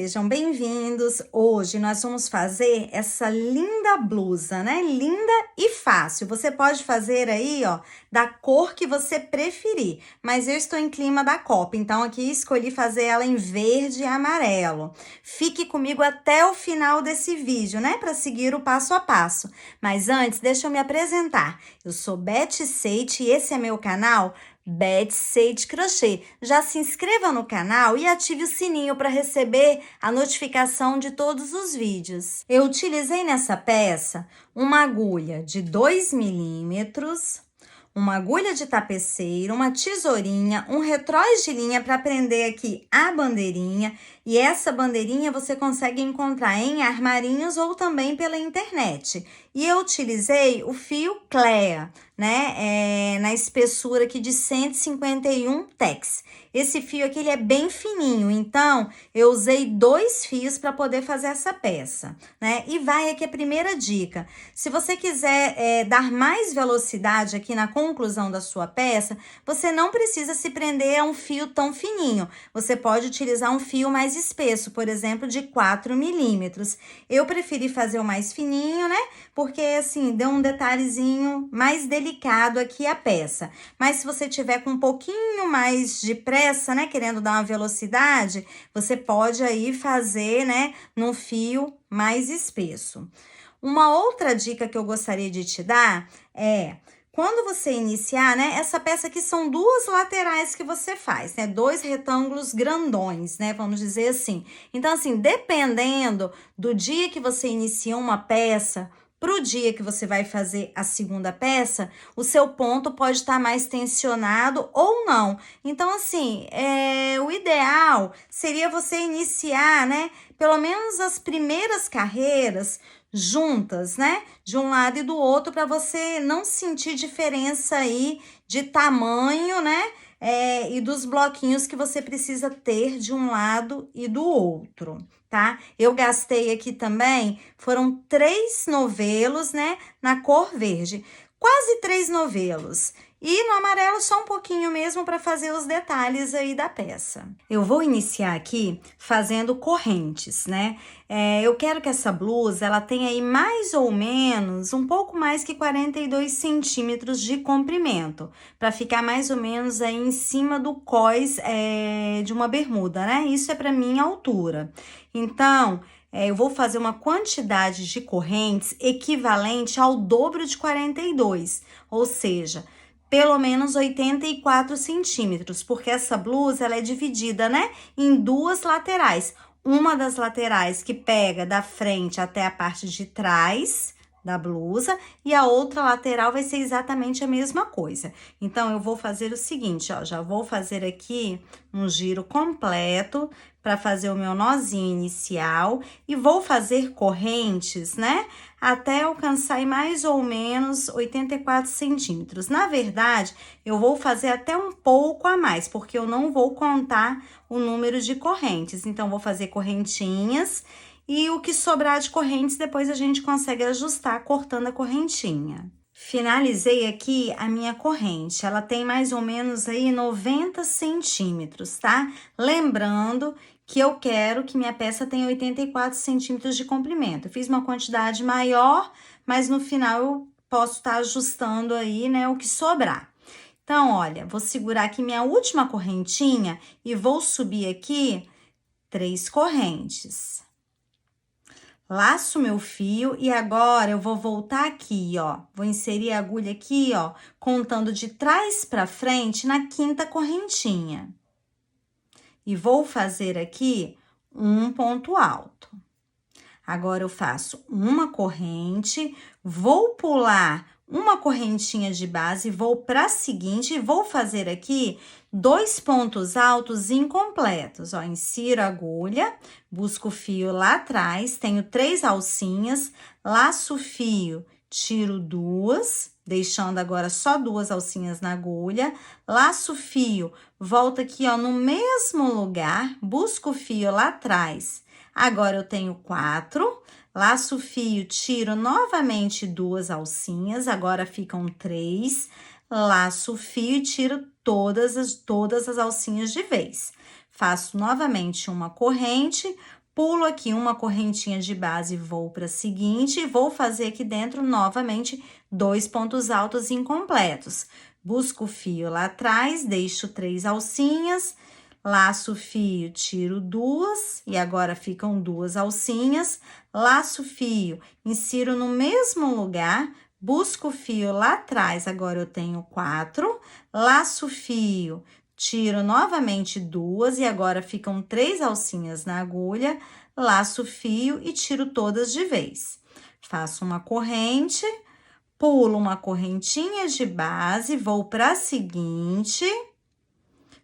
sejam bem-vindos. Hoje nós vamos fazer essa linda blusa, né? Linda e fácil. Você pode fazer aí, ó, da cor que você preferir. Mas eu estou em clima da Copa, então aqui escolhi fazer ela em verde e amarelo. Fique comigo até o final desse vídeo, né? Para seguir o passo a passo. Mas antes, deixa eu me apresentar. Eu sou Beth Seite e esse é meu canal Beth Seite Crochê. Já se inscreva no canal e ative o sininho para receber a notificação de todos os vídeos. Eu utilizei nessa peça uma agulha de 2 milímetros, uma agulha de tapeceiro, uma tesourinha, um retróis de linha para prender aqui a bandeirinha. E essa bandeirinha você consegue encontrar em armarinhos ou também pela internet. E eu utilizei o fio Clea, né, na espessura aqui de 151 tex. Esse fio aqui ele é bem fininho, então eu usei 2 fios para poder fazer essa peça, né? E vai aqui a primeira dica. Se você quiser dar mais velocidade aqui na conclusão da sua peça, você não precisa se prender a um fio tão fininho. Você pode utilizar um fio mais espesso, por exemplo, de 4 milímetros. Eu preferi fazer o mais fininho, né? Porque assim, deu um detalhezinho mais delicado aqui a peça. Mas se você tiver com um pouquinho mais de pressa, né, querendo dar uma velocidade, você pode aí fazer, né, num fio mais espesso. Uma outra dica que eu gostaria de te dar é: quando você iniciar, né, essa peça aqui são 2 laterais que você faz, né, 2 retângulos grandões, né, vamos dizer assim. Então, assim, dependendo do dia que você inicia uma peça, pro dia que você vai fazer a segunda peça, o seu ponto pode estar mais tensionado ou não. Então, assim, o ideal seria você iniciar, né, pelo menos as primeiras carreiras juntas, né, de um lado e do outro, para você não sentir diferença aí de tamanho, né, e dos bloquinhos que você precisa ter de um lado e do outro, tá? Eu gastei aqui também, foram 3 novelos, né, na cor verde, quase 3 novelos. E no amarelo só um pouquinho mesmo para fazer os detalhes aí da peça. Eu vou iniciar aqui fazendo correntes, né? Eu quero que essa blusa, ela tenha aí mais ou menos, um pouco mais que 42 centímetros de comprimento, para ficar mais ou menos aí em cima do cós de uma bermuda, né? Isso é para minha altura. Então, eu vou fazer uma quantidade de correntes equivalente ao dobro de 42, ou seja, pelo menos 84 centímetros, porque essa blusa ela é dividida, né, em 2 laterais. Uma das laterais que pega da frente até a parte de trás da blusa e a outra lateral vai ser exatamente a mesma coisa. Então, eu vou fazer o seguinte, ó, já vou fazer aqui um giro completo para fazer o meu nozinho inicial e vou fazer correntes, né, até alcançar aí mais ou menos 84 centímetros. Na verdade, eu vou fazer até um pouco a mais, porque eu não vou contar o número de correntes. Então, vou fazer correntinhas e o que sobrar de correntes, depois a gente consegue ajustar cortando a correntinha. Finalizei aqui a minha corrente, ela tem mais ou menos aí 90 centímetros, tá? Lembrando que eu quero que minha peça tenha 84 centímetros de comprimento. Eu fiz uma quantidade maior, mas no final eu posso estar ajustando aí, né, o que sobrar. Então, olha, vou segurar aqui minha última correntinha e vou subir aqui 3 correntes. Laço meu fio e agora eu vou voltar aqui, ó. Vou inserir a agulha aqui, ó, contando de trás para frente na 5ª correntinha. E vou fazer aqui um ponto alto. Agora eu faço uma corrente, vou pular uma correntinha de base, vou para a seguinte e vou fazer aqui 2 pontos altos incompletos, ó, insiro a agulha, busco o fio lá atrás, tenho 3 alcinhas, laço o fio, tiro 2, deixando agora só 2 alcinhas na agulha, laço o fio, volto aqui, ó, no mesmo lugar, busco o fio lá atrás, agora eu tenho 4, laço o fio, tiro novamente 2 alcinhas, agora ficam 3, laço o fio e tiro todas as alcinhas de vez. Faço novamente uma corrente, pulo aqui uma correntinha de base, vou para a seguinte e vou fazer aqui dentro novamente 2 pontos altos incompletos. Busco o fio lá atrás, deixo 3 alcinhas, laço o fio, tiro 2 e agora ficam 2 alcinhas, laço o fio, insiro no mesmo lugar, busco o fio lá atrás, agora eu tenho 4, laço o fio, tiro novamente 2 e agora ficam 3 alcinhas na agulha, laço o fio e tiro todas de vez. Faço uma corrente, pulo uma correntinha de base, vou para a seguinte,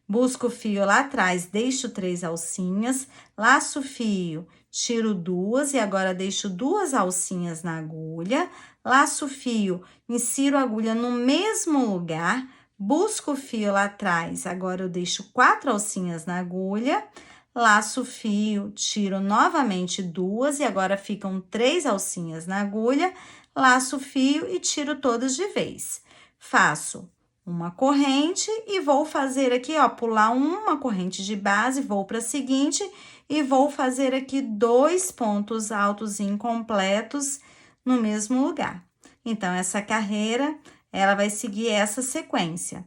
busco o fio lá atrás, deixo 3 alcinhas, laço o fio, tiro 2 e agora deixo 2 alcinhas na agulha, laço o fio, insiro a agulha no mesmo lugar, busco o fio lá atrás, agora eu deixo 4 alcinhas na agulha, laço o fio, tiro novamente 2 e agora ficam 3 alcinhas na agulha, laço o fio e tiro todas de vez. Faço uma corrente e vou fazer aqui, ó, pular uma corrente de base, vou para a seguinte e vou fazer aqui 2 pontos altos incompletos no mesmo lugar. Então, essa carreira, ela vai seguir essa sequência.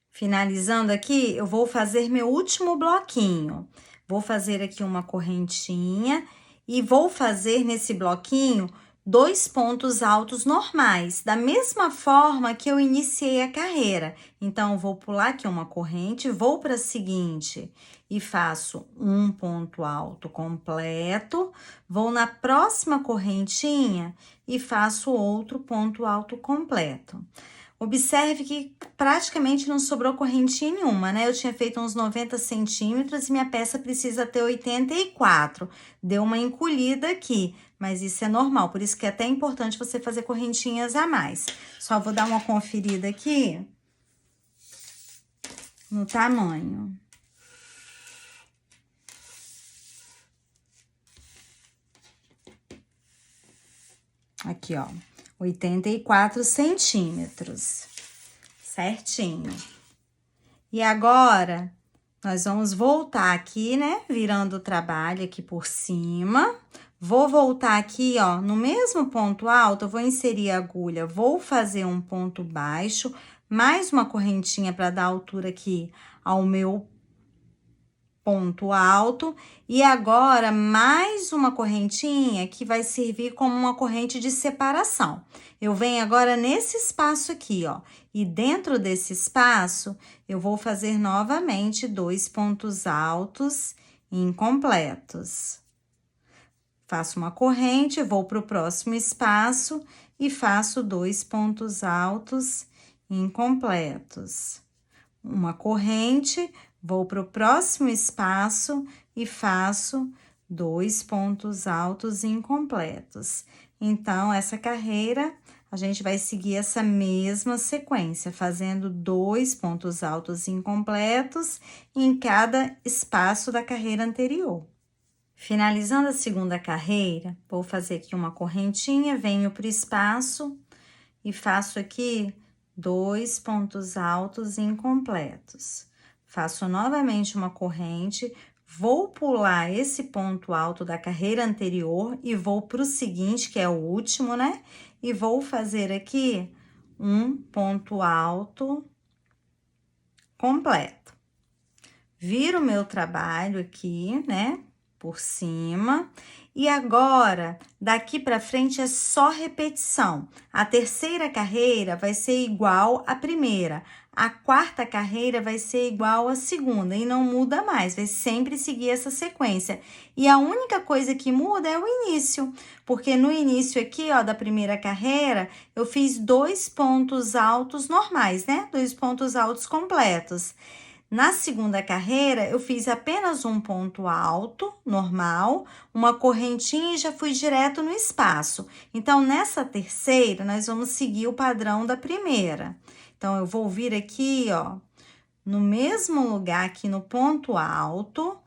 Finalizando aqui, eu vou fazer meu último bloquinho. Vou fazer aqui uma correntinha e vou fazer nesse bloquinho 2 pontos altos normais, da mesma forma que eu iniciei a carreira. Então, vou pular aqui uma corrente, vou para a seguinte e faço um ponto alto completo, vou na próxima correntinha e faço outro ponto alto completo. Observe que praticamente não sobrou correntinha nenhuma, né? Eu tinha feito uns 90 centímetros e minha peça precisa ter 84. Deu uma encolhida aqui, mas isso é normal, por isso que é até importante você fazer correntinhas a mais. Só vou dar uma conferida aqui no tamanho. Aqui, ó. 84 centímetros, certinho. E agora, nós vamos voltar aqui, né? Virando o trabalho aqui por cima. Vou voltar aqui, ó, no mesmo ponto alto, eu vou inserir a agulha, vou fazer um ponto baixo, mais uma correntinha para dar altura aqui ao meu ponto alto, e agora mais uma correntinha que vai servir como uma corrente de separação. Eu venho agora nesse espaço aqui, ó, e dentro desse espaço eu vou fazer novamente 2 pontos altos incompletos. Faço uma corrente, vou para o próximo espaço e faço 2 pontos altos incompletos. Uma corrente, vou para o próximo espaço e faço 2 pontos altos incompletos. Então, essa carreira, a gente vai seguir essa mesma sequência, fazendo 2 pontos altos incompletos em cada espaço da carreira anterior. Finalizando a segunda carreira, vou fazer aqui uma correntinha, venho para o espaço e faço aqui 2 pontos altos incompletos. Faço novamente uma corrente, vou pular esse ponto alto da carreira anterior e vou para o seguinte, que é o último, né? E vou fazer aqui um ponto alto completo. Viro o meu trabalho aqui, né? Por cima. E agora, daqui para frente é só repetição. A terceira carreira vai ser igual à primeira. A quarta carreira vai ser igual à segunda e não muda mais, vai sempre seguir essa sequência. E a única coisa que muda é o início, porque no início aqui, ó, da primeira carreira, eu fiz 2 pontos altos normais, né? 2 pontos altos completos. Na segunda carreira, eu fiz apenas um ponto alto, normal, uma correntinha e já fui direto no espaço. Então, nessa terceira, nós vamos seguir o padrão da primeira. Então, eu vou vir aqui, ó, no mesmo lugar aqui no ponto alto,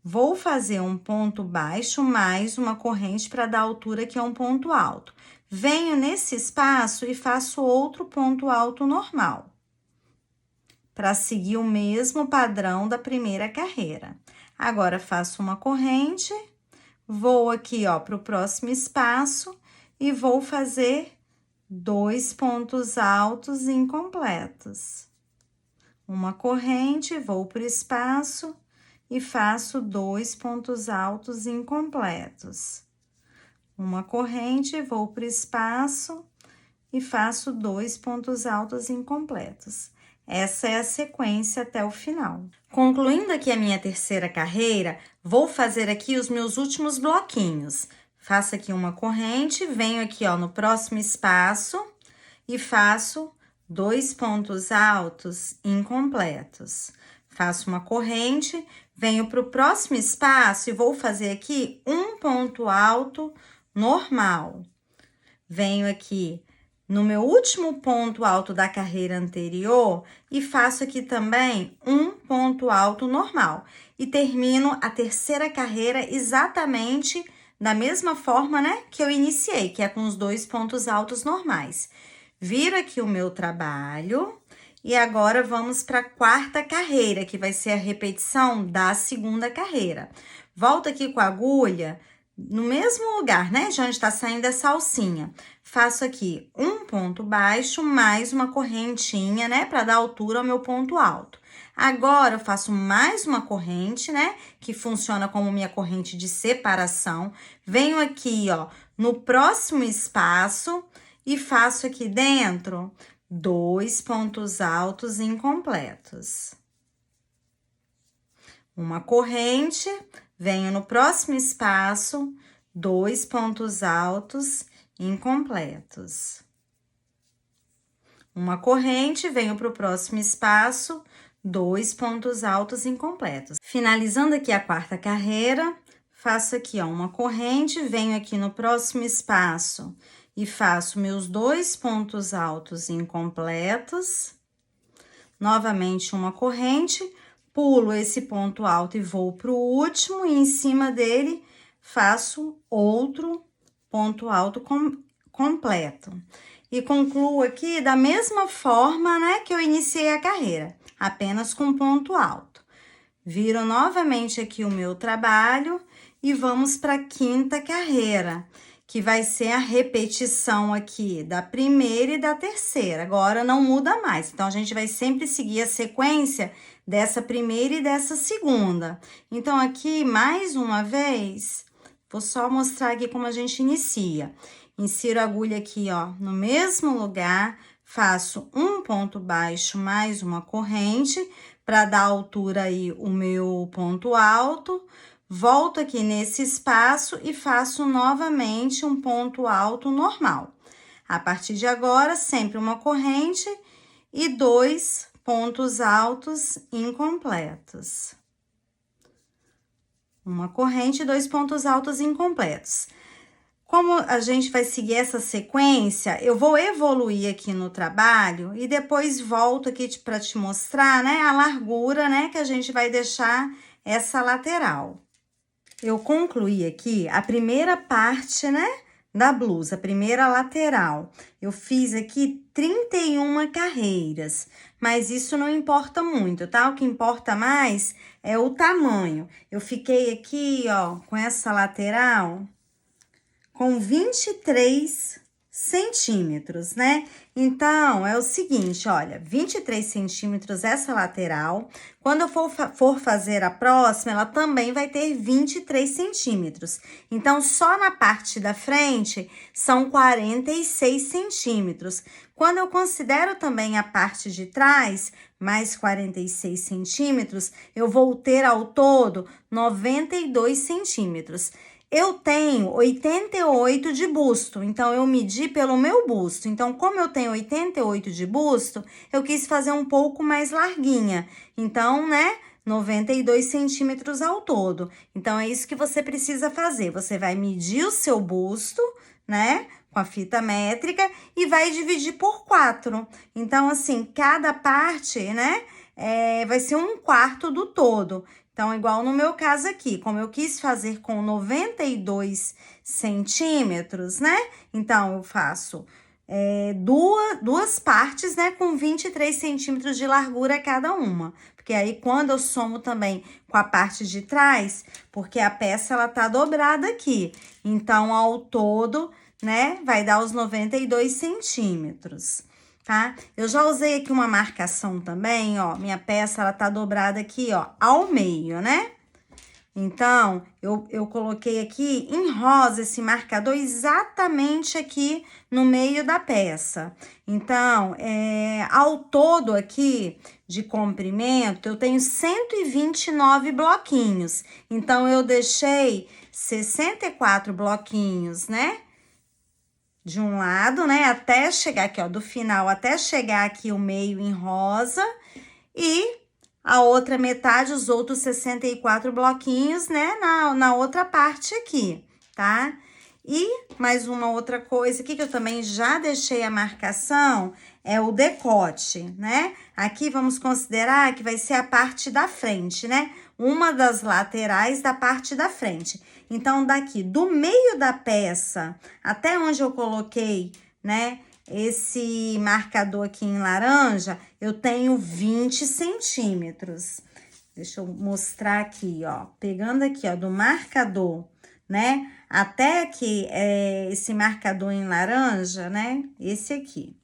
vou fazer um ponto baixo mais uma corrente para dar altura que é um ponto alto. Venho nesse espaço e faço outro ponto alto normal, para seguir o mesmo padrão da primeira carreira. Agora, faço uma corrente, vou aqui, ó, pro próximo espaço e vou fazer 2 pontos altos incompletos. Uma corrente, vou pro espaço e faço 2 pontos altos incompletos. Uma corrente, vou pro espaço e faço 2 pontos altos incompletos. Essa é a sequência até o final. Concluindo aqui a minha terceira carreira, vou fazer aqui os meus últimos bloquinhos. Faço aqui uma corrente, venho aqui, ó, no próximo espaço e faço 2 pontos altos incompletos. Faço uma corrente, venho para o próximo espaço e vou fazer aqui um ponto alto normal. Venho aqui no meu último ponto alto da carreira anterior e faço aqui também um ponto alto normal. E termino a terceira carreira exatamente da mesma forma, né, que eu iniciei, que é com os 2 pontos altos normais. Viro aqui o meu trabalho e agora vamos para a quarta carreira, que vai ser a repetição da segunda carreira. Volto aqui com a agulha no mesmo lugar, né, de onde está saindo essa alcinha. Faço aqui um ponto baixo mais uma correntinha, né, para dar altura ao meu ponto alto. Agora, eu faço mais uma corrente, né, que funciona como minha corrente de separação. Venho aqui, ó, no próximo espaço e faço aqui dentro 2 pontos altos incompletos. Uma corrente, venho no próximo espaço, 2 pontos altos incompletos. Uma corrente, venho para o próximo espaço, 2 pontos altos incompletos. Finalizando aqui a quarta carreira, faço aqui, ó, uma corrente, venho aqui no próximo espaço e faço meus 2 pontos altos incompletos. Novamente uma corrente, pulo esse ponto alto e vou para o último, e em cima dele faço outro ponto alto completo. E concluo aqui da mesma forma, né, que eu iniciei a carreira, apenas com ponto alto. Viro novamente aqui o meu trabalho e vamos para a quinta carreira, que vai ser a repetição aqui da primeira e da terceira. Agora não muda mais, então a gente vai sempre seguir a sequência dessa primeira e dessa segunda. Então aqui, mais uma vez, vou só mostrar aqui como a gente inicia. Insiro a agulha aqui, ó, no mesmo lugar, faço um ponto baixo mais uma corrente para dar altura aí o meu ponto alto. Volto aqui nesse espaço e faço novamente um ponto alto normal. A partir de agora, sempre uma corrente e 2 pontos altos incompletos. Uma corrente e 2 pontos altos incompletos. Como a gente vai seguir essa sequência, eu vou evoluir aqui no trabalho e depois volto aqui para te mostrar, né, a largura, né, que a gente vai deixar essa lateral. Eu concluí aqui a primeira parte, né, da blusa, a primeira lateral. Eu fiz aqui 31 carreiras, mas isso não importa muito, tá? O que importa mais é o tamanho. Eu fiquei aqui, ó, com essa lateral com 23 centímetros, né? Então, é o seguinte, olha, 23 centímetros essa lateral. Quando eu for fazer a próxima, ela também vai ter 23 centímetros. Então, só na parte da frente, são 46 centímetros. Quando eu considero também a parte de trás, mais 46 centímetros, eu vou ter ao todo 92 centímetros. Eu tenho 88 de busto, então eu medi pelo meu busto. Então, como eu tenho 88 de busto, eu quis fazer um pouco mais larguinha. Então, né, 92 centímetros ao todo. Então, é isso que você precisa fazer. Você vai medir o seu busto, né, com a fita métrica e vai dividir por 4. Então, assim, cada parte, né, vai ser 1/4 do todo. Então, igual no meu caso aqui, como eu quis fazer com 92 centímetros, né? Então, eu faço duas partes, né, com 23 centímetros de largura cada uma. Porque aí, quando eu somo também com a parte de trás, porque a peça, ela tá dobrada aqui. Então, ao todo, né, vai dar os 92 centímetros, tá? Eu já usei aqui uma marcação também, ó, minha peça, ela tá dobrada aqui, ó, ao meio, né? Então, eu coloquei aqui em rosa esse marcador exatamente aqui no meio da peça. Então, ao todo aqui de comprimento, eu tenho 129 bloquinhos. Então, eu deixei 64 bloquinhos, né? De um lado, né? Até chegar aqui, ó, do final até chegar aqui o meio em rosa. E a outra metade, os outros 64 bloquinhos, né, na outra parte aqui, tá? E mais uma outra coisa aqui que eu também já deixei a marcação, é o decote, né? Aqui vamos considerar que vai ser a parte da frente, né? Uma das laterais da parte da frente. Então, daqui do meio da peça até onde eu coloquei, né, esse marcador aqui em laranja, eu tenho 20 centímetros. Deixa eu mostrar aqui, ó. Pegando aqui, ó, do marcador, né? Até aqui, esse marcador em laranja, né? Esse aqui.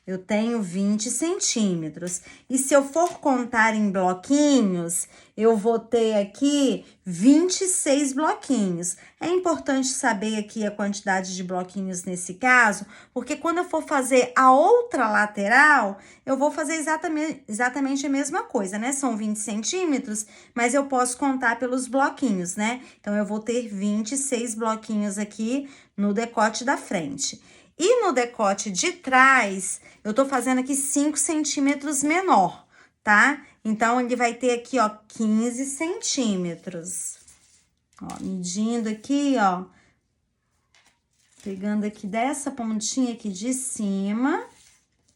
Eu tenho 20 centímetros. E se eu for contar em bloquinhos, eu vou ter aqui 26 bloquinhos. É importante saber aqui a quantidade de bloquinhos nesse caso, porque quando eu for fazer a outra lateral, eu vou fazer exatamente a mesma coisa, né? São 20 centímetros, mas eu posso contar pelos bloquinhos, né? Então, eu vou ter 26 bloquinhos aqui no decote da frente. E no decote de trás, eu tô fazendo aqui 5 centímetros menor, tá? Então, ele vai ter aqui, ó, 15 centímetros. Ó, medindo aqui, ó. Pegando aqui dessa pontinha aqui de cima,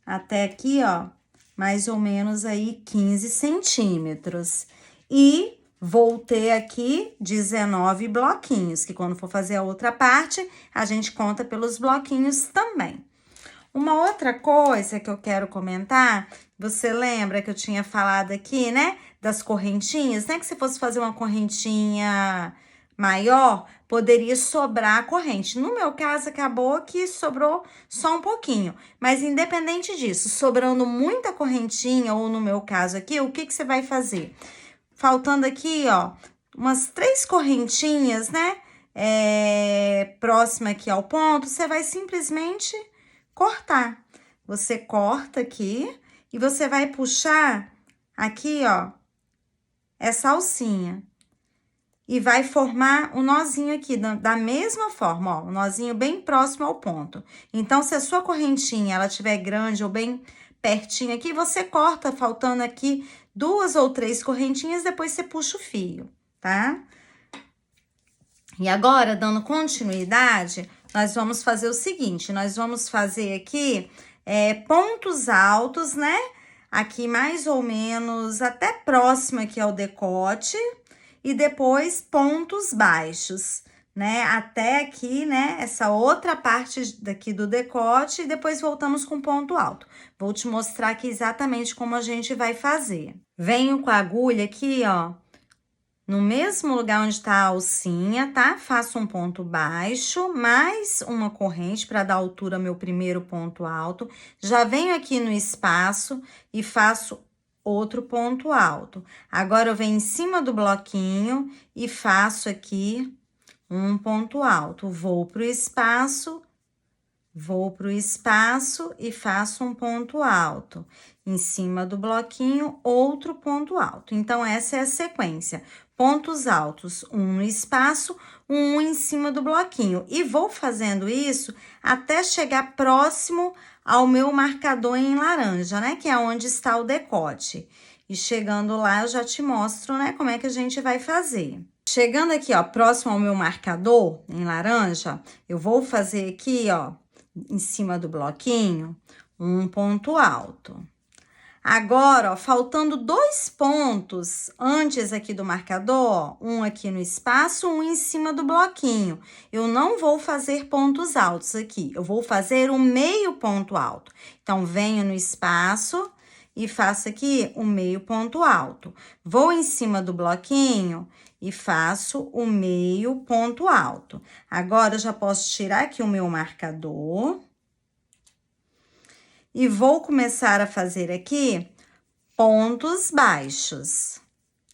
até aqui, ó, mais ou menos aí 15 centímetros. E vou ter aqui 19 bloquinhos, que quando for fazer a outra parte, a gente conta pelos bloquinhos também. Uma outra coisa que eu quero comentar, você lembra que eu tinha falado aqui, né, das correntinhas, né, que se fosse fazer uma correntinha maior, poderia sobrar a corrente. No meu caso, acabou que sobrou só um pouquinho, mas independente disso, sobrando muita correntinha, ou no meu caso aqui, o que que você vai fazer? Faltando aqui, ó, umas 3 correntinhas, né, próxima aqui ao ponto, você vai simplesmente cortar. Você corta aqui e você vai puxar aqui, ó, essa alcinha. E vai formar um nozinho aqui, da mesma forma, ó, um nozinho bem próximo ao ponto. Então, se a sua correntinha, ela estiver grande ou bem pertinho aqui, você corta, faltando aqui 2 ou 3 correntinhas, depois você puxa o fio, tá? E agora, dando continuidade, nós vamos fazer o seguinte, nós vamos fazer aqui pontos altos, né? Aqui mais ou menos até próximo aqui ao decote e depois pontos baixos, né? Até aqui, né? Essa outra parte daqui do decote e depois voltamos com ponto alto. Vou te mostrar aqui exatamente como a gente vai fazer. Venho com a agulha aqui, ó, no mesmo lugar onde tá a alcinha, tá? Faço um ponto baixo, mais uma corrente para dar altura ao meu primeiro ponto alto. Já venho aqui no espaço e faço outro ponto alto. Agora, eu venho em cima do bloquinho e faço aqui um ponto alto. Vou pro espaço e faço um ponto alto. Em cima do bloquinho, outro ponto alto. Então, essa é a sequência. Pontos altos, um no espaço, um em cima do bloquinho. E vou fazendo isso até chegar próximo ao meu marcador em laranja, né? Que é onde está o decote. E chegando lá, eu já te mostro, né? Como é que a gente vai fazer. Chegando aqui, ó, próximo ao meu marcador em laranja, eu vou fazer aqui, ó, em cima do bloquinho, um ponto alto. Agora, ó, faltando 2 pontos antes aqui do marcador, ó, um aqui no espaço, um em cima do bloquinho. Eu não vou fazer pontos altos aqui, eu vou fazer um meio ponto alto. Então, venho no espaço e faço aqui um meio ponto alto. Vou em cima do bloquinho e faço o meio ponto alto. Agora, eu já posso tirar aqui o meu marcador. E vou começar a fazer aqui pontos baixos.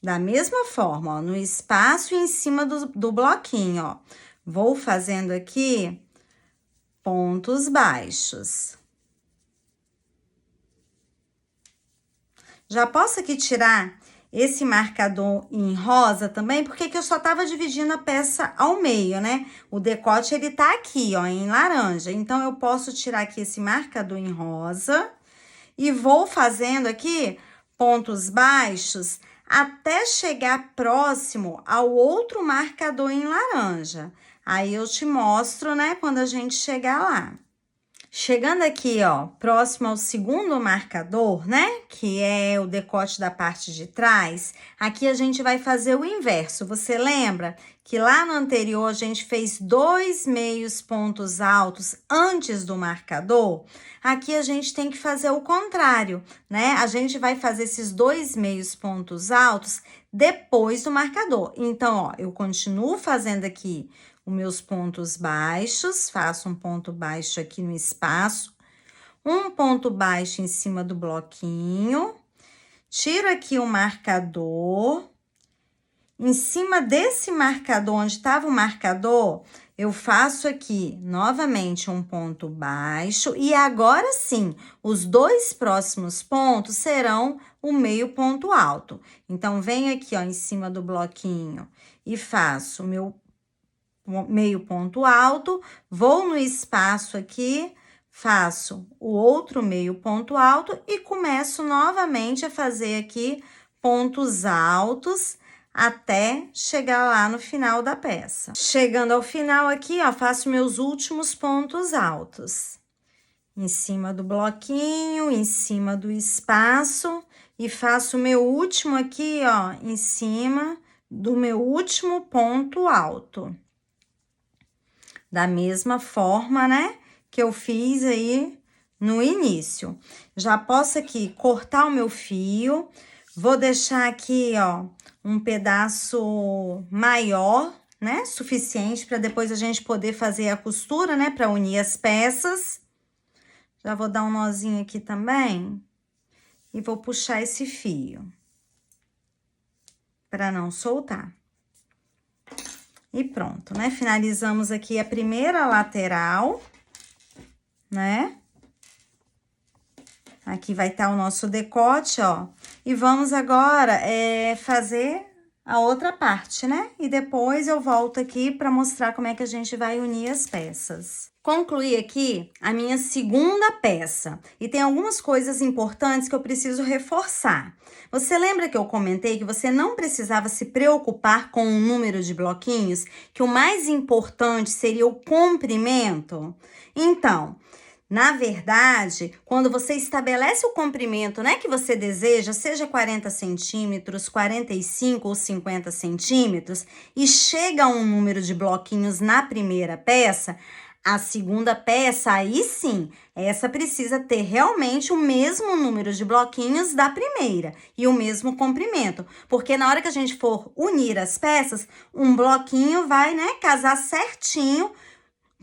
Da mesma forma, ó, no espaço e em cima do bloquinho, ó. Vou fazendo aqui pontos baixos. Já posso aqui tirar esse marcador em rosa também, porque que eu só tava dividindo a peça ao meio, né? O decote, ele tá aqui, ó, em laranja. Então, eu posso tirar aqui esse marcador em rosa e vou fazendo aqui pontos baixos até chegar próximo ao outro marcador em laranja. Aí, eu te mostro, né, quando a gente chegar lá. Chegando aqui, ó, próximo ao segundo marcador, né, que é o decote da parte de trás, aqui a gente vai fazer o inverso. Você lembra que lá no anterior a gente fez 2 meios pontos altos antes do marcador? Aqui a gente tem que fazer o contrário, né? A gente vai fazer esses 2 meios pontos altos depois do marcador. Então, ó, eu continuo fazendo aqui os meus pontos baixos, faço um ponto baixo aqui no espaço, um ponto baixo em cima do bloquinho, tiro aqui o marcador, em cima desse marcador, onde estava o marcador, eu faço aqui novamente um ponto baixo e agora sim, os 2 próximos pontos serão o meio ponto alto. Então, venho aqui, ó, em cima do bloquinho e faço o meu meio ponto alto, vou no espaço aqui, faço o outro meio ponto alto e começo novamente a fazer aqui pontos altos até chegar lá no final da peça. Chegando ao final aqui, ó, faço meus últimos pontos altos. Em cima do bloquinho, em cima do espaço e faço o meu último aqui, ó, em cima do meu último ponto alto. Da mesma forma, né, que eu fiz aí no início. Já posso aqui cortar o meu fio, vou deixar aqui, ó, um pedaço maior, né, suficiente para depois a gente poder fazer a costura, né, para unir as peças. Já vou dar um nozinho aqui também e vou puxar esse fio para não soltar. E pronto, né? Finalizamos aqui a primeira lateral, né? Aqui vai estar o nosso decote, ó. E vamos agora fazer a outra parte, né? E depois eu volto aqui para mostrar como é que a gente vai unir as peças. Concluí aqui a minha segunda peça e tem algumas coisas importantes que eu preciso reforçar. Você lembra que eu comentei que você não precisava se preocupar com o número de bloquinhos, que o mais importante seria o comprimento? Então, na verdade, quando você estabelece o comprimento, né, que você deseja, seja 40 centímetros, 45 ou 50 centímetros, e chega a um número de bloquinhos na primeira peça, a segunda peça, aí sim, essa precisa ter realmente o mesmo número de bloquinhos da primeira e o mesmo comprimento, porque na hora que a gente for unir as peças, um bloquinho vai, né, casar certinho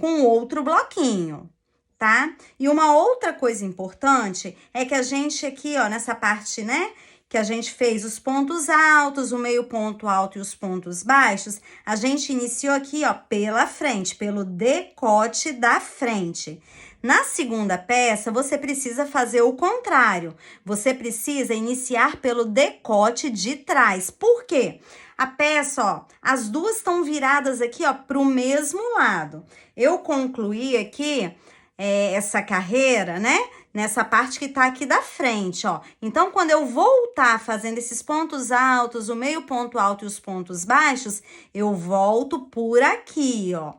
com o outro bloquinho, tá? E uma outra coisa importante é que a gente aqui, ó, nessa parte, né, que a gente fez os pontos altos, o meio ponto alto e os pontos baixos, a gente iniciou aqui, ó, pela frente, pelo decote da frente. Na segunda peça, você precisa fazer o contrário. Você precisa iniciar pelo decote de trás. Por quê? A peça, ó, as duas estão viradas aqui, ó, para o mesmo lado. Eu concluí aqui essa carreira, né? Nessa parte que tá aqui da frente, ó. Então, quando eu voltar fazendo esses pontos altos, o meio ponto alto e os pontos baixos, eu volto por aqui, ó.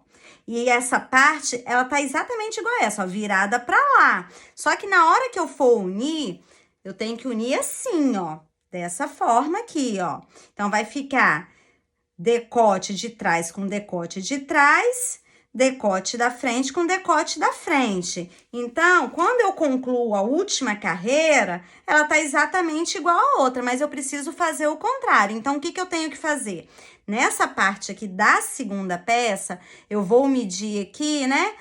E essa parte, ela tá exatamente igual a essa, ó, virada pra lá. Só que na hora que eu for unir, eu tenho que unir assim, ó, dessa forma aqui, ó. Então, vai ficar decote de trás com decote de trás, decote da frente com decote da frente. Então, quando eu concluo a última carreira, ela tá exatamente igual a outra, mas eu preciso fazer o contrário. Então, o que que eu tenho que fazer? Nessa parte aqui da segunda peça, eu vou medir aqui, né?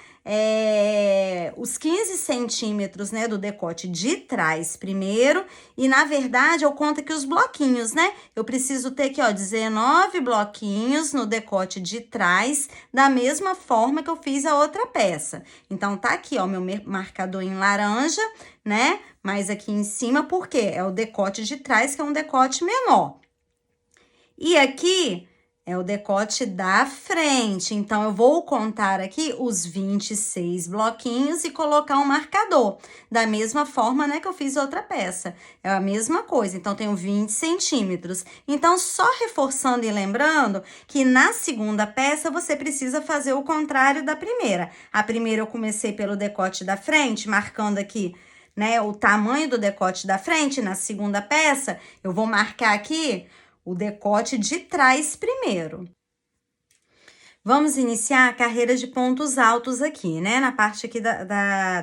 Os 15 centímetros, né, do decote de trás primeiro, e na verdade eu conto aqui os bloquinhos, né? Eu preciso ter aqui, ó, 19 bloquinhos no decote de trás, da mesma forma que eu fiz a outra peça. Então, tá aqui, ó, meu marcador em laranja, né? Mas aqui em cima, por quê? É o decote de trás, que é um decote menor. E aqui é o decote da frente. Então, eu vou contar aqui os 26 bloquinhos e colocar um marcador. Da mesma forma, né, que eu fiz outra peça. É a mesma coisa. Então, tenho 20 centímetros. Então, só reforçando e lembrando que na segunda peça, você precisa fazer o contrário da primeira. A primeira eu comecei pelo decote da frente, marcando aqui, né, o tamanho do decote da frente. Na segunda peça, eu vou marcar aqui o decote de trás primeiro. Vamos iniciar a carreira de pontos altos aqui, né? Na parte aqui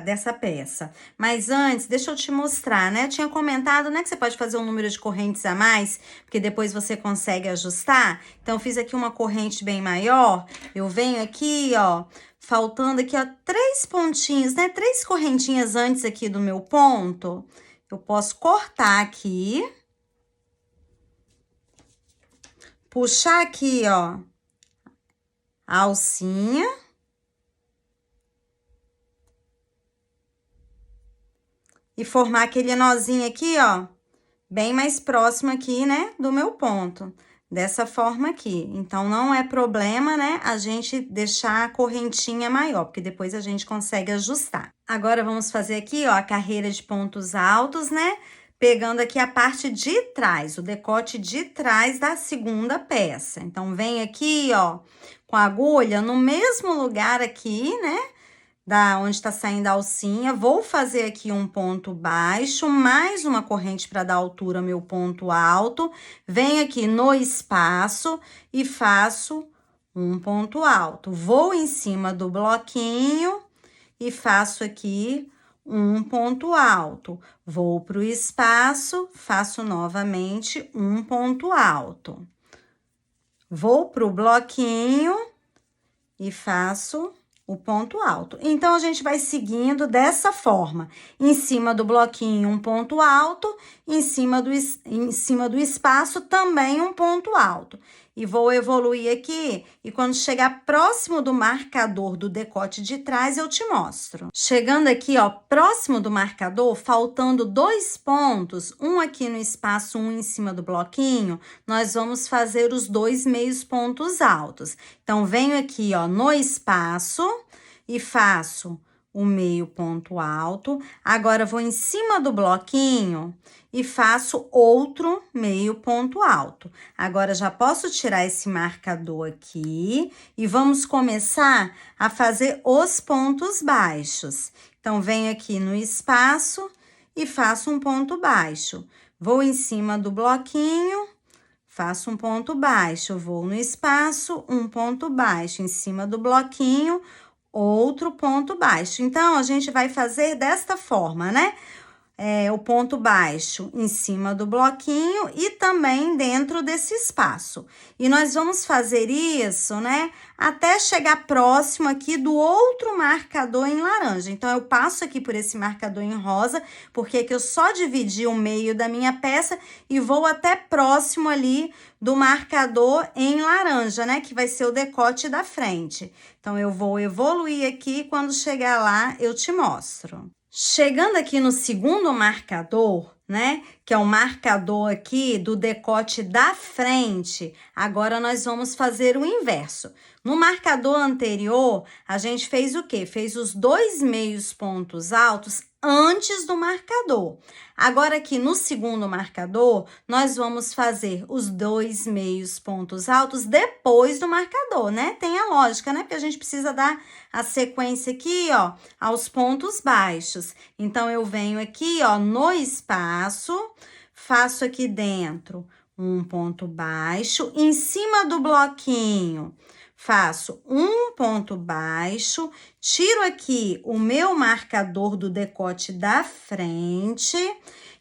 dessa peça. Mas antes, deixa eu te mostrar, né? Eu tinha comentado, né, que você pode fazer um número de correntes a mais, porque depois você consegue ajustar. Então, eu fiz aqui uma corrente bem maior. Eu venho aqui, ó, faltando aqui, ó, 3 pontinhos, né? 3 correntinhas antes aqui do meu ponto. Eu posso cortar aqui. Puxar aqui, ó, a alcinha. E formar aquele nozinho aqui, ó, bem mais próximo aqui, né, do meu ponto. Dessa forma aqui. Então, não é problema, né, a gente deixar a correntinha maior, porque depois a gente consegue ajustar. Agora, vamos fazer aqui, ó, a carreira de pontos altos, né? Pegando aqui a parte de trás, o decote de trás da segunda peça. Então, vem aqui, ó, com a agulha no mesmo lugar aqui, né? Da onde tá saindo a alcinha. Vou fazer aqui um ponto baixo, mais uma corrente para dar altura ao meu ponto alto. Venho aqui no espaço e faço um ponto alto. Vou em cima do bloquinho e faço aqui um ponto alto. Vou para o espaço, faço novamente um ponto alto. Vou para o bloquinho e faço o ponto alto. Então, a gente vai seguindo dessa forma. Em cima do bloquinho, um ponto alto. Em cima do espaço, também um ponto alto. E vou evoluir aqui, e quando chegar próximo do marcador do decote de trás, eu te mostro. Chegando aqui, ó, próximo do marcador, faltando 2 pontos, um aqui no espaço, um em cima do bloquinho, nós vamos fazer os 2 meios pontos altos. Então, venho aqui, ó, no espaço e faço o meio ponto alto. Agora, vou em cima do bloquinho e faço outro meio ponto alto. Agora, já posso tirar esse marcador aqui e vamos começar a fazer os pontos baixos. Então, venho aqui no espaço e faço um ponto baixo. Vou em cima do bloquinho, faço um ponto baixo. Vou no espaço, um ponto baixo. Em cima do bloquinho, outro ponto baixo. Então, a gente vai fazer desta forma, né? O ponto baixo em cima do bloquinho e também dentro desse espaço. E nós vamos fazer isso, né, até chegar próximo aqui do outro marcador em laranja. Então, eu passo aqui por esse marcador em rosa, porque aqui eu só dividi o meio da minha peça e vou até próximo ali do marcador em laranja, né, que vai ser o decote da frente. Então, eu vou evoluir aqui, quando chegar lá, eu te mostro. Chegando aqui no segundo marcador, né, que é o marcador aqui do decote da frente, agora nós vamos fazer o inverso. No marcador anterior, a gente fez o quê? Fez os 2 meios pontos altos antes do marcador. Agora, aqui no segundo marcador, nós vamos fazer os 2 meios pontos altos depois do marcador, né? Tem a lógica, né? Porque a gente precisa dar a sequência aqui, ó, aos pontos baixos. Então, eu venho aqui, ó, no espaço espaço, faço aqui dentro um ponto baixo, em cima do bloquinho, faço um ponto baixo, tiro aqui o meu marcador do decote da frente.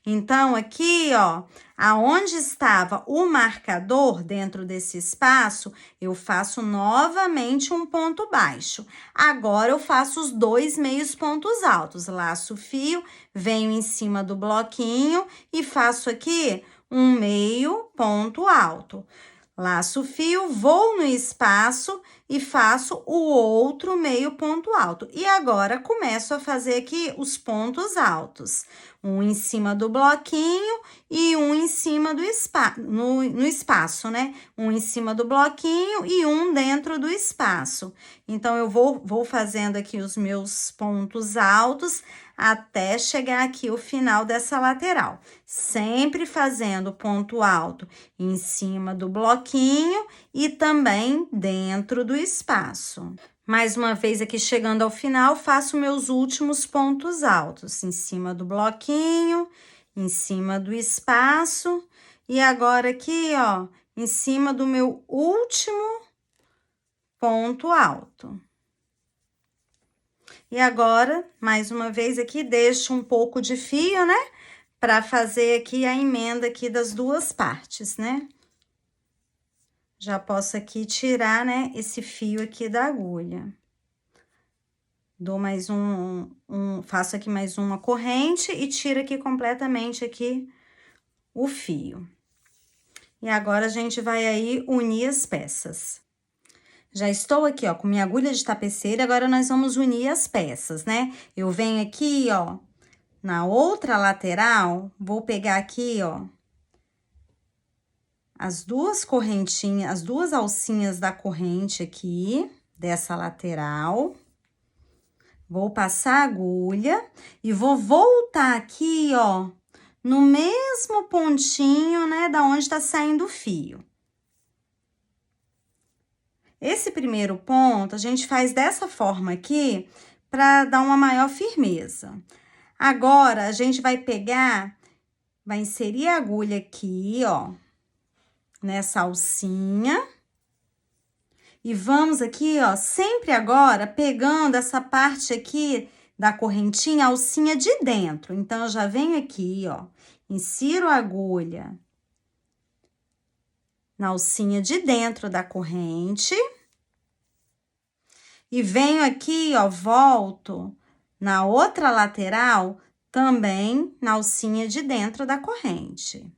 Então, aqui, ó, aonde estava o marcador dentro desse espaço, eu faço novamente um ponto baixo. Agora, eu faço os 2 meios pontos altos, laço o fio, venho em cima do bloquinho e faço aqui um meio ponto alto. Laço o fio, vou no espaço e faço o outro meio ponto alto. E agora, começo a fazer aqui os pontos altos. Um em cima do bloquinho e um em cima do no espaço, né? Um em cima do bloquinho e um dentro do espaço. Então, eu vou fazendo aqui os meus pontos altos até chegar aqui o final dessa lateral. Sempre fazendo ponto alto em cima do bloquinho e também dentro do espaço. Mais uma vez aqui chegando ao final, faço meus últimos pontos altos em cima do bloquinho, em cima do espaço e agora aqui, ó, em cima do meu último ponto alto. E agora, mais uma vez aqui, deixo um pouco de fio, né? Para fazer aqui a emenda aqui das duas partes, né? Já posso aqui tirar, né, esse fio aqui da agulha. Dou mais faço aqui mais uma corrente e tiro aqui completamente aqui o fio. E agora, a gente vai aí unir as peças. Já estou aqui, ó, com minha agulha de tapeceira, agora nós vamos unir as peças, né? Eu venho aqui, ó, na outra lateral, vou pegar aqui, ó, as duas correntinhas, as duas alcinhas da corrente aqui, dessa lateral. Vou passar a agulha e vou voltar aqui, ó, no mesmo pontinho, né, da onde tá saindo o fio. Esse primeiro ponto, a gente faz dessa forma aqui, para dar uma maior firmeza. Agora, a gente vai pegar, vai inserir a agulha aqui, ó, nessa alcinha. E vamos aqui, ó, sempre agora pegando essa parte aqui da correntinha, a alcinha de dentro. Então, eu já venho aqui, ó, insiro a agulha na alcinha de dentro da corrente. E venho aqui, ó, volto na outra lateral, também na alcinha de dentro da corrente.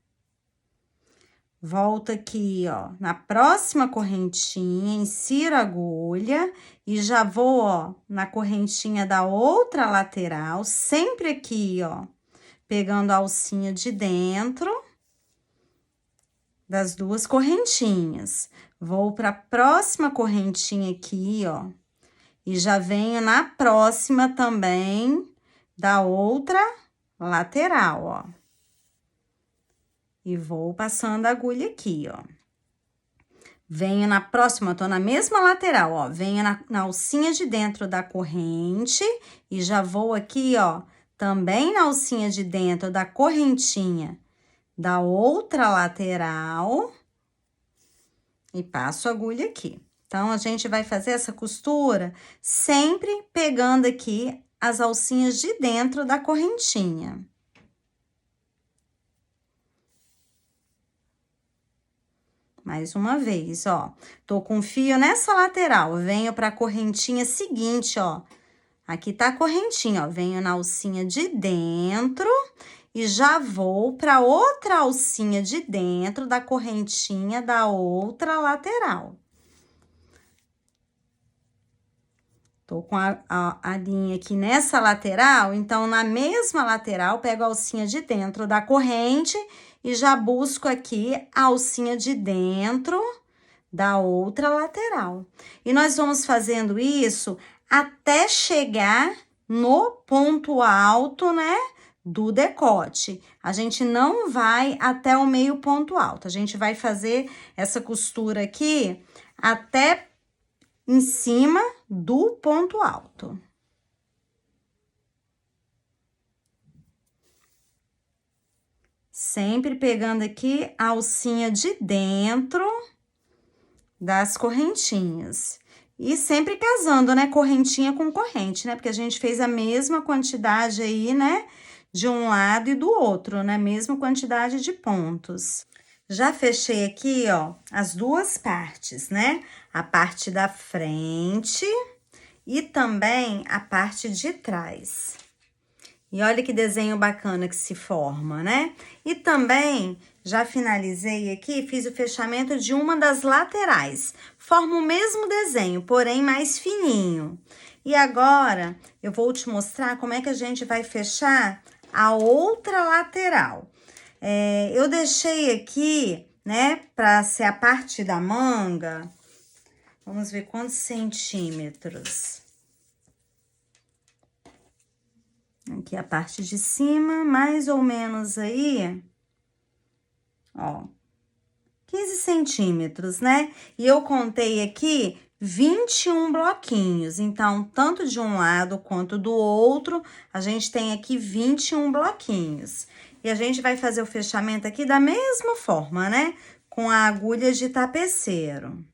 Volto aqui, ó, na próxima correntinha, insiro a agulha e já vou, ó, na correntinha da outra lateral, sempre aqui, ó, pegando a alcinha de dentro das duas correntinhas. Vou para a próxima correntinha aqui, ó, e já venho na próxima também da outra lateral, ó. E vou passando a agulha aqui, ó. Venho na próxima, tô na mesma lateral, ó. Venho na alcinha de dentro da corrente e já vou aqui, ó, também na alcinha de dentro da correntinha da outra lateral e passo a agulha aqui. Então, a gente vai fazer essa costura sempre pegando aqui as alcinhas de dentro da correntinha. Mais uma vez, ó. Tô com fio nessa lateral, venho pra correntinha seguinte, ó. Aqui tá a correntinha, ó. Venho na alcinha de dentro e já vou pra outra alcinha de dentro da correntinha da outra lateral. Tô com a linha aqui nessa lateral, então, na mesma lateral, pego a alcinha de dentro da corrente e já busco aqui a alcinha de dentro da outra lateral. E nós vamos fazendo isso até chegar no ponto alto, né, do decote. A gente não vai até o meio ponto alto, a gente vai fazer essa costura aqui até em cima do ponto alto. Sempre pegando aqui a alcinha de dentro das correntinhas. E sempre casando, né, correntinha com corrente, né? Porque a gente fez a mesma quantidade aí, né, de um lado e do outro, né? Mesma quantidade de pontos. Já fechei aqui, ó, as duas partes, né? A parte da frente e também a parte de trás. E olha que desenho bacana que se forma, né? E também já finalizei aqui, fiz o fechamento de uma das laterais. Forma o mesmo desenho, porém mais fininho. E agora eu vou te mostrar como é que a gente vai fechar a outra lateral. Eu deixei aqui, né, pra ser a parte da manga. Vamos ver quantos centímetros. Aqui a parte de cima, mais ou menos aí, ó, 15 centímetros, né? E eu contei aqui 21 bloquinhos. Então, tanto de um lado quanto do outro, a gente tem aqui 21 bloquinhos. E a gente vai fazer o fechamento aqui da mesma forma, né? Com a agulha de tapeceiro.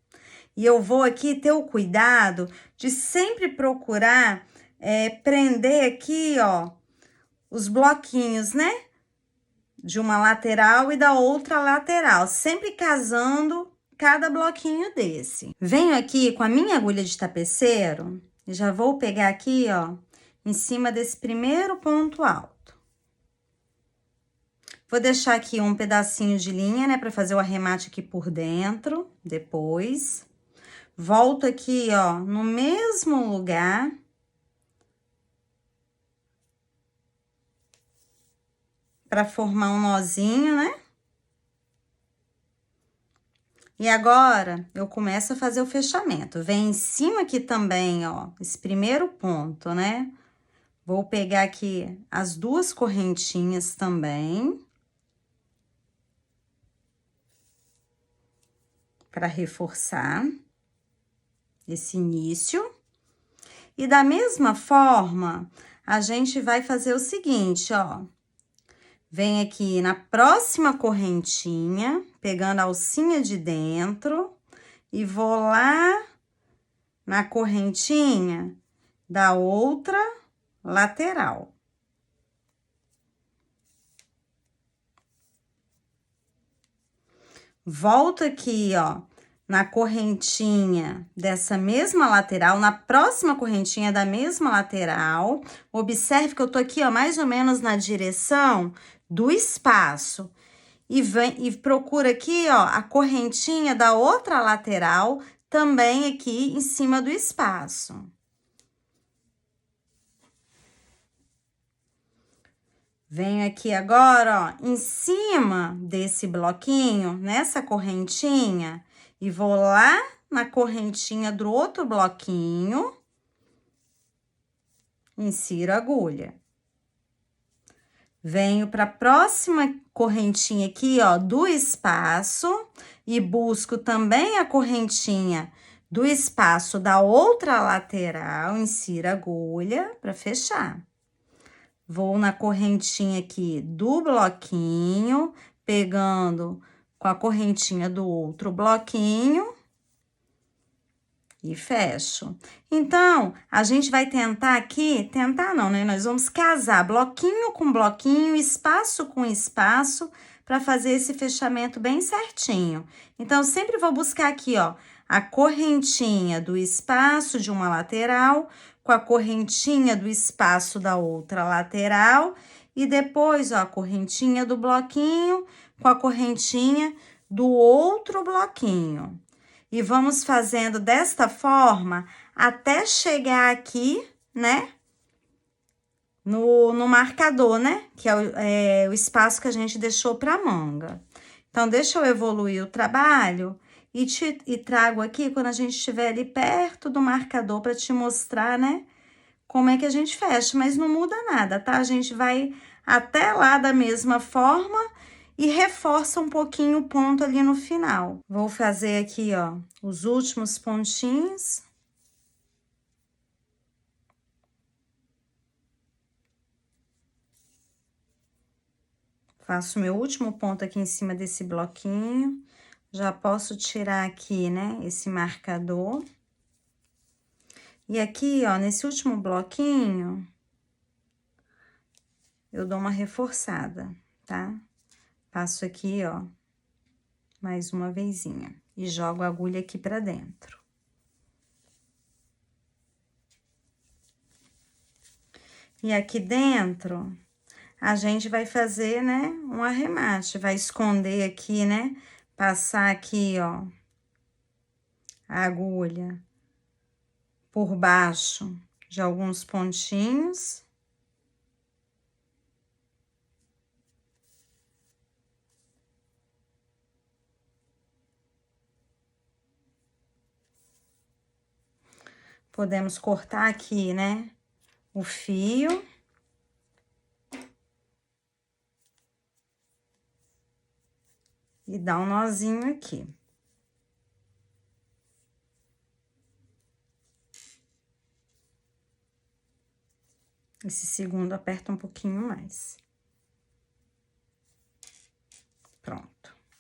E eu vou aqui ter o cuidado de sempre procurar prender aqui, ó, os bloquinhos, né? De uma lateral e da outra lateral, sempre casando cada bloquinho desse. Venho aqui com a minha agulha de tapeceiro e já vou pegar aqui, ó, em cima desse primeiro ponto alto. Vou deixar aqui um pedacinho de linha, né, para fazer o arremate aqui por dentro, depois. Volto aqui, ó, no mesmo lugar. Para formar um nozinho, né? E agora, eu começo a fazer o fechamento. Vem em cima aqui também, ó, esse primeiro ponto, né? Vou pegar aqui as duas correntinhas também. Para reforçar esse início. E da mesma forma, a gente vai fazer o seguinte, ó. Vem aqui na próxima correntinha, pegando a alcinha de dentro, e vou lá na correntinha da outra lateral. Volto aqui, ó, na correntinha dessa mesma lateral, na próxima correntinha da mesma lateral. Observe que eu tô aqui, ó, mais ou menos na direção do espaço. E procura aqui, ó, a correntinha da outra lateral, também aqui em cima do espaço. Venho aqui agora, ó, em cima desse bloquinho, nessa correntinha, e vou lá na correntinha do outro bloquinho, insiro a agulha. Venho para a próxima correntinha aqui, ó, do espaço, e busco também a correntinha do espaço da outra lateral, insiro a agulha para fechar. Vou na correntinha aqui do bloquinho, pegando com a correntinha do outro bloquinho e fecho. Então, a gente vai tentar aqui, tentar não, né? Nós vamos casar bloquinho com bloquinho, espaço com espaço, para fazer esse fechamento bem certinho. Então, eu sempre vou buscar aqui, ó, a correntinha do espaço de uma lateral, com a correntinha do espaço da outra lateral, e depois, ó, a correntinha do bloquinho com a correntinha do outro bloquinho. E vamos fazendo desta forma até chegar aqui, né? No marcador, né? Que é o espaço que a gente deixou para manga. Então, deixa eu evoluir o trabalho e trago aqui quando a gente estiver ali perto do marcador para te mostrar, né? Como é que a gente fecha, mas não muda nada, tá? A gente vai até lá da mesma forma e reforça um pouquinho o ponto ali no final. Vou fazer aqui, ó, os últimos pontinhos. Faço meu último ponto aqui em cima desse bloquinho. Já posso tirar aqui, né, esse marcador. E aqui, ó, nesse último bloquinho, eu dou uma reforçada, tá? Passo aqui, ó, mais uma vezinha. E jogo a agulha aqui pra dentro. E aqui dentro, a gente vai fazer, né, um arremate. Vai esconder aqui, né, passar aqui, ó, a agulha por baixo de alguns pontinhos. Podemos cortar aqui, né, o fio. E dar um nozinho aqui. Esse segundo aperta um pouquinho mais. Pronto.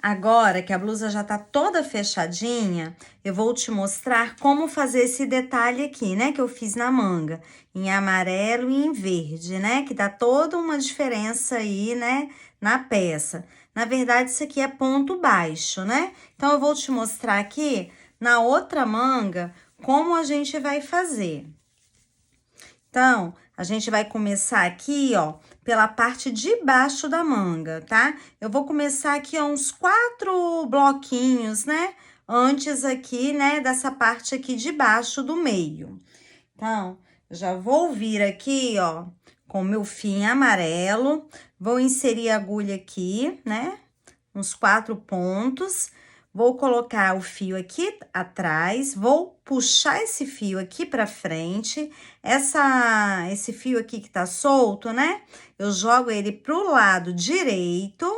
Agora que a blusa já tá toda fechadinha, eu vou te mostrar como fazer esse detalhe aqui, né? Que eu fiz na manga, em amarelo e em verde, né? Que dá toda uma diferença aí, né? Na peça. Na verdade, isso aqui é ponto baixo, né? Então, eu vou te mostrar aqui, na outra manga, como a gente vai fazer. Então, a gente vai começar aqui, ó, pela parte de baixo da manga, tá? Eu vou começar aqui, ó, uns 4 bloquinhos, né? Antes aqui, né, dessa parte aqui de baixo do meio. Então, já vou vir aqui, ó, com meu fio amarelo, vou inserir a agulha aqui, né? Uns 4 pontos. Vou colocar o fio aqui atrás, vou puxar esse fio aqui pra frente. Esse fio aqui que tá solto, né? Eu jogo ele pro lado direito.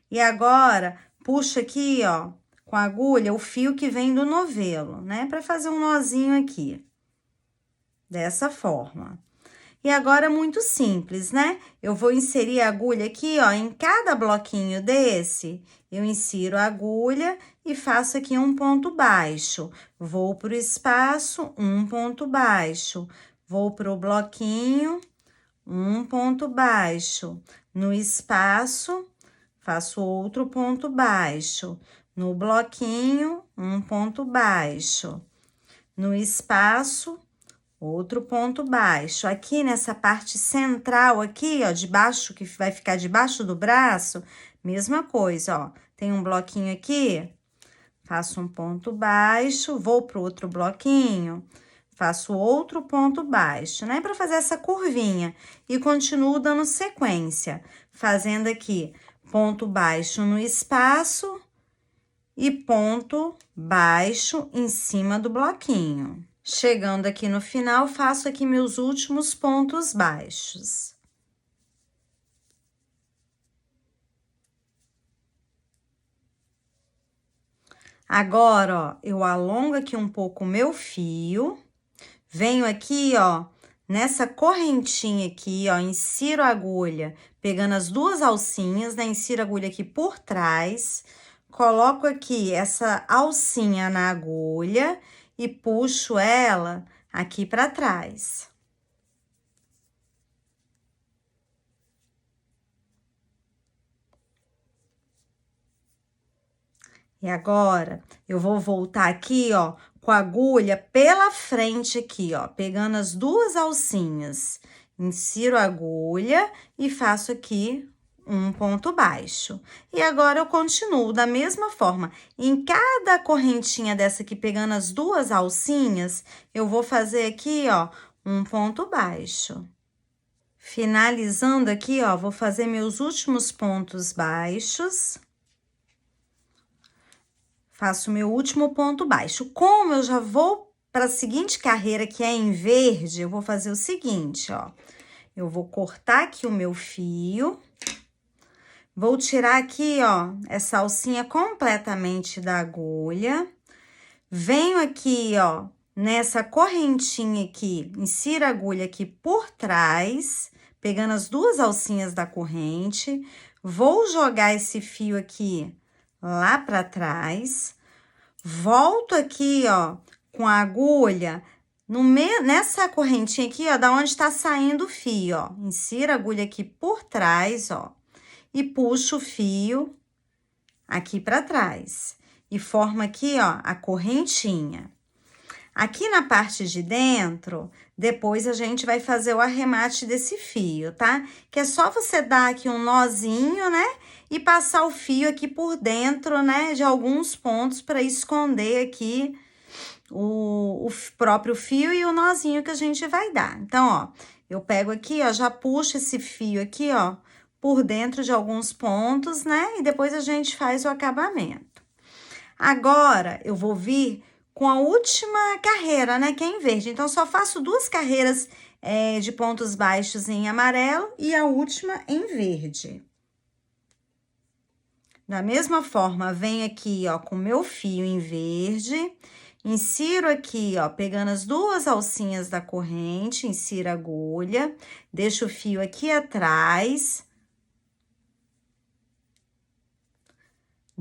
E agora, puxo aqui, ó, com a agulha, o fio que vem do novelo, né? Pra fazer um nozinho aqui. Dessa forma. E agora, muito simples, né? Eu vou inserir a agulha aqui, ó, em cada bloquinho desse, eu insiro a agulha e faço aqui um ponto baixo. Vou pro espaço, um ponto baixo. Vou pro bloquinho, um ponto baixo. No espaço, faço outro ponto baixo. No bloquinho, um ponto baixo. No espaço, outro ponto baixo. Aqui nessa parte central aqui, ó, debaixo, que vai ficar debaixo do braço, mesma coisa, ó. Tem um bloquinho aqui, faço um ponto baixo, vou pro outro bloquinho, faço outro ponto baixo, né? Pra fazer essa curvinha. E continuo dando sequência, fazendo aqui ponto baixo no espaço e ponto baixo em cima do bloquinho. Chegando aqui no final, faço aqui meus últimos pontos baixos. Agora, ó, eu alongo aqui um pouco o meu fio, venho aqui, ó, nessa correntinha aqui, ó, insiro a agulha, pegando as duas alcinhas, né, insiro a agulha aqui por trás, coloco aqui essa alcinha na agulha e puxo ela aqui pra trás. E agora, eu vou voltar aqui, ó, com a agulha pela frente aqui, ó, pegando as duas alcinhas. Insiro a agulha e faço aqui um ponto baixo. E agora, eu continuo da mesma forma. Em cada correntinha dessa aqui, pegando as duas alcinhas, eu vou fazer aqui, ó, um ponto baixo. Finalizando aqui, ó, vou fazer meus últimos pontos baixos. Faço meu último ponto baixo. Como eu já vou para a seguinte carreira, que é em verde, eu vou fazer o seguinte, ó. Eu vou cortar aqui o meu fio. Vou tirar aqui, ó, essa alcinha completamente da agulha. Venho aqui, ó, nessa correntinha aqui, insiro a agulha aqui por trás, pegando as duas alcinhas da corrente. Vou jogar esse fio aqui lá pra trás, volto aqui, ó, com a agulha nessa correntinha aqui, ó, da onde tá saindo o fio, ó. Insiro a agulha aqui por trás, ó, e puxo o fio aqui pra trás. E forma aqui, ó, a correntinha. Aqui na parte de dentro, depois a gente vai fazer o arremate desse fio, tá? Que é só você dar aqui um nozinho, né? E passar o fio aqui por dentro, né? De alguns pontos para esconder aqui o próprio fio e o nozinho que a gente vai dar. Então, ó, eu pego aqui, ó, já puxo esse fio aqui, ó, por dentro de alguns pontos, né? E depois a gente faz o acabamento. Agora, eu vou vir com a última carreira, né, que é em verde. Então, só faço 2 carreiras de pontos baixos em amarelo e a última em verde. Da mesma forma, venho aqui, ó, com meu fio em verde, insiro aqui, ó, pegando as 2 alcinhas da corrente, insiro a agulha, deixo o fio aqui atrás,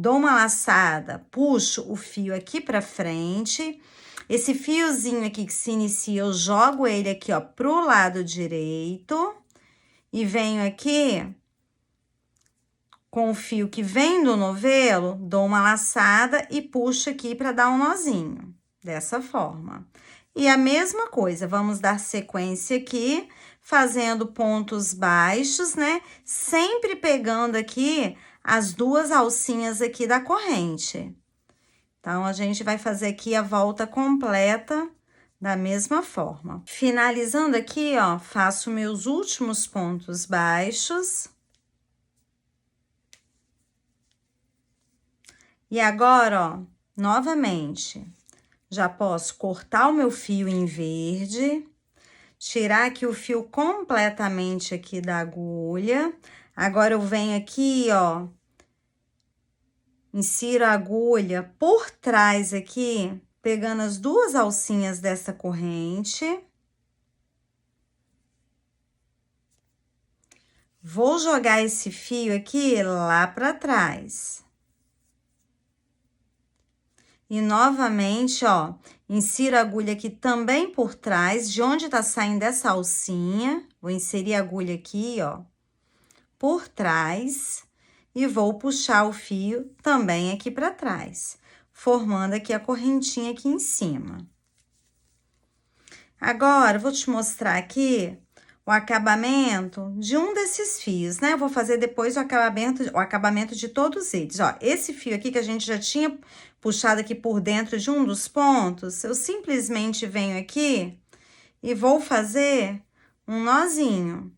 dou uma laçada, puxo o fio aqui pra frente. Esse fiozinho aqui que se inicia, eu jogo ele aqui, ó, pro lado direito. E venho aqui com o fio que vem do novelo, dou uma laçada e puxo aqui pra dar um nozinho. Dessa forma. E a mesma coisa, vamos dar sequência aqui, fazendo pontos baixos, né? Sempre pegando aqui as 2 alcinhas aqui da corrente. Então, a gente vai fazer aqui a volta completa da mesma forma. Finalizando aqui, ó, faço meus últimos pontos baixos. E agora, ó, novamente, já posso cortar o meu fio em verde, tirar aqui o fio completamente aqui da agulha. Agora, eu venho aqui, ó, insiro a agulha por trás aqui, pegando as 2 alcinhas dessa corrente. Vou jogar esse fio aqui lá pra trás. E novamente, ó, insiro a agulha aqui também por trás, de onde tá saindo essa alcinha. Vou inserir a agulha aqui, ó, por trás. E vou puxar o fio também aqui pra trás, formando aqui a correntinha aqui em cima. Agora, eu vou te mostrar aqui o acabamento de um desses fios, né? Eu vou fazer depois o acabamento de todos eles. Ó, esse fio aqui que a gente já tinha puxado aqui por dentro de um dos pontos, eu simplesmente venho aqui e vou fazer um nozinho.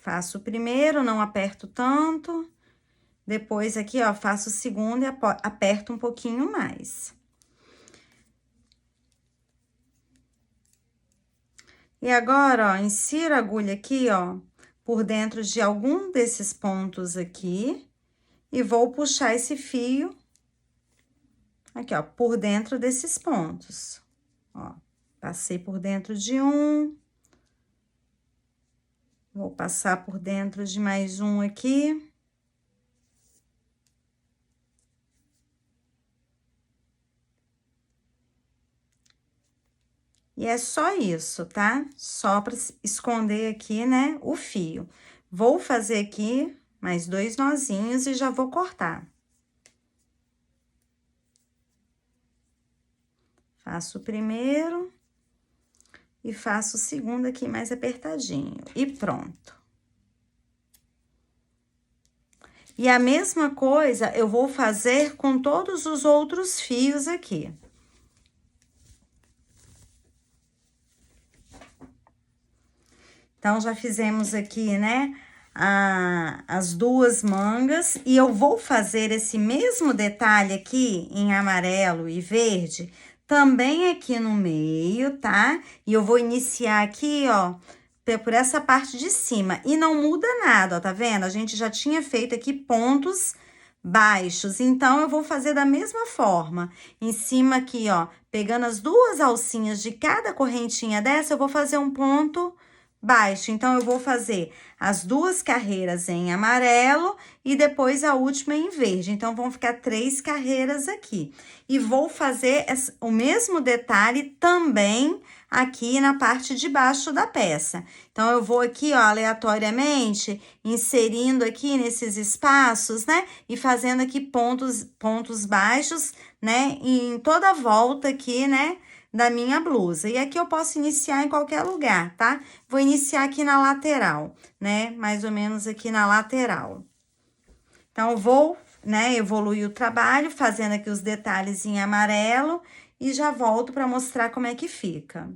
Faço o primeiro, não aperto tanto. Depois aqui, ó, faço o segundo e aperto um pouquinho mais. E agora, ó, insiro a agulha aqui, ó, por dentro de algum desses pontos aqui. E vou puxar esse fio aqui, ó, por dentro desses pontos. Ó, passei por dentro de um. Vou passar por dentro de mais um aqui. E é só isso, tá? Só para esconder aqui, né, o fio. Vou fazer aqui mais 2 nozinhos e já vou cortar. Faço o primeiro e faço o segundo aqui mais apertadinho. E pronto. E a mesma coisa eu vou fazer com todos os outros fios aqui. Então, já fizemos aqui, né, as 2 mangas. E eu vou fazer esse mesmo detalhe aqui em amarelo e verde, também aqui no meio, tá? E eu vou iniciar aqui, ó, por essa parte de cima. E não muda nada, ó, tá vendo? A gente já tinha feito aqui pontos baixos. Então, eu vou fazer da mesma forma. Em cima aqui, ó, pegando as 2 alcinhas de cada correntinha dessa, eu vou fazer um ponto baixo. Então, eu vou fazer as 2 carreiras em amarelo e depois a última em verde. Então, vão ficar 3 carreiras aqui. E vou fazer o mesmo detalhe também aqui na parte de baixo da peça. Então, eu vou aqui, ó, aleatoriamente, inserindo aqui nesses espaços, né? E fazendo aqui pontos baixos, né? Em toda a volta aqui, né? Da minha blusa. E aqui eu posso iniciar em qualquer lugar, tá? Vou iniciar aqui na lateral, né? Mais ou menos aqui na lateral. Então, eu vou, né, evoluir o trabalho, fazendo aqui os detalhes em amarelo e já volto para mostrar como é que fica.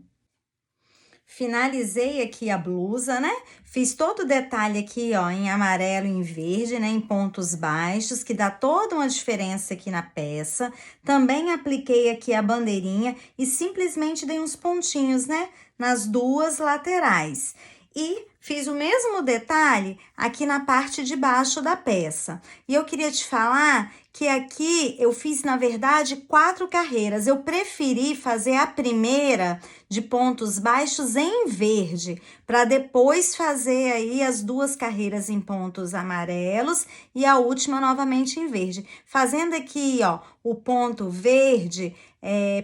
Finalizei aqui a blusa, né? Fiz todo o detalhe aqui, ó, em amarelo e em verde, né? Em pontos baixos, que dá toda uma diferença aqui na peça. Também apliquei aqui a bandeirinha e simplesmente dei uns pontinhos, né? Nas 2 laterais. E fiz o mesmo detalhe aqui na parte de baixo da peça. E eu queria te falar que aqui eu fiz, na verdade, 4 carreiras. Eu preferi fazer a primeira de pontos baixos em verde, para depois fazer aí as 2 carreiras em pontos amarelos e a última novamente em verde. Fazendo aqui, ó, o ponto verde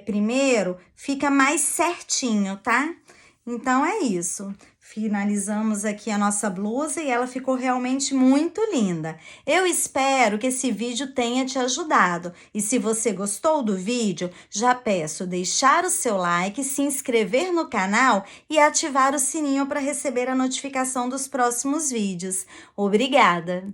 primeiro, fica mais certinho, tá? Então, é isso. Finalizamos aqui a nossa blusa e ela ficou realmente muito linda. Eu espero que esse vídeo tenha te ajudado. E se você gostou do vídeo, já peço deixar o seu like, se inscrever no canal e ativar o sininho para receber a notificação dos próximos vídeos. Obrigada!